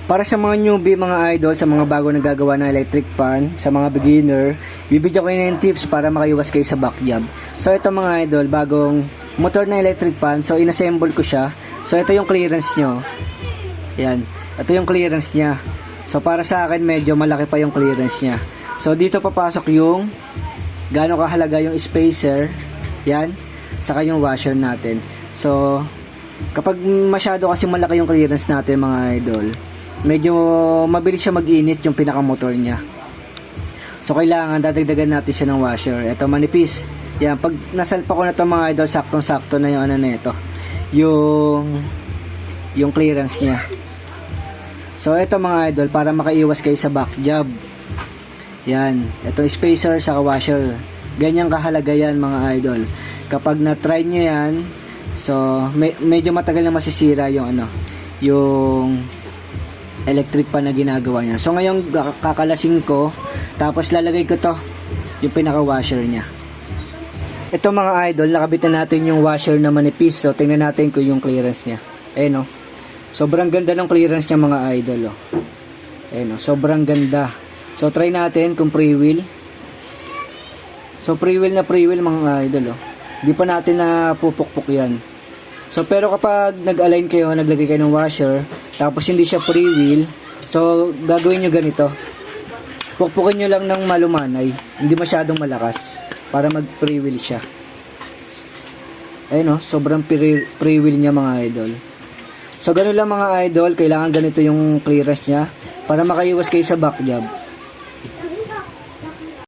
Para sa mga newbie mga idol, sa mga bago nagagawa ng electric fan, sa mga beginner, bibigyan ko kayo ng tips para makaiwas kayo sa back jab. So ito mga idol, bagong motor na electric fan, so inassemble ko siya. So ito yung clearance nyo. Yan, ito yung clearance niya. So para sa akin medyo malaki pa yung clearance niya. So dito papasok yung gaano kahalaga yung spacer. Yan, saka yung washer natin. So kapag masyado kasi malaki yung clearance natin mga idol, medyo mabilis siya mag-init yung pinakamotor niya. So kailangan dadagdagan natin siya ng washer. Ito manipis. Yan, pag nasalpa ko na to mga idol, saktong-sakto na yung ano nito. Yung clearance niya. So ito mga idol, para makaiwas kayo sa back jab. Yan, itong spacer sa washer. Ganyang kahalaga yan mga idol. Kapag na-try nyo yan, so medyo matagal na masisira yung yung electric pan na ginagawa niya. So ngayon kakalasing ko, tapos lalagay ko to yung pinaka washer niya. Ito mga idol, nakabitan natin yung washer na manipis. So tingnan natin kung yung clearance niya. Ayun, sobrang ganda ng clearance niya mga idol. Ayun, sobrang ganda. So try natin kung pre-wheel. So pre-wheel mga idol. Hindi pa natin na pupukpok yan. So pero kapag nag-align kayo, naglagay kayo ng washer, tapos hindi siya pre-wheel, so gagawin nyo ganito. Pukpukin nyo lang ng malumanay, hindi masyadong malakas, para mag-pre-wheel siya. Ayun sobrang pre-wheel niya mga idol. So ganun lang mga idol, kailangan ganito yung clearance niya, para makaiwas kayo sa back jab.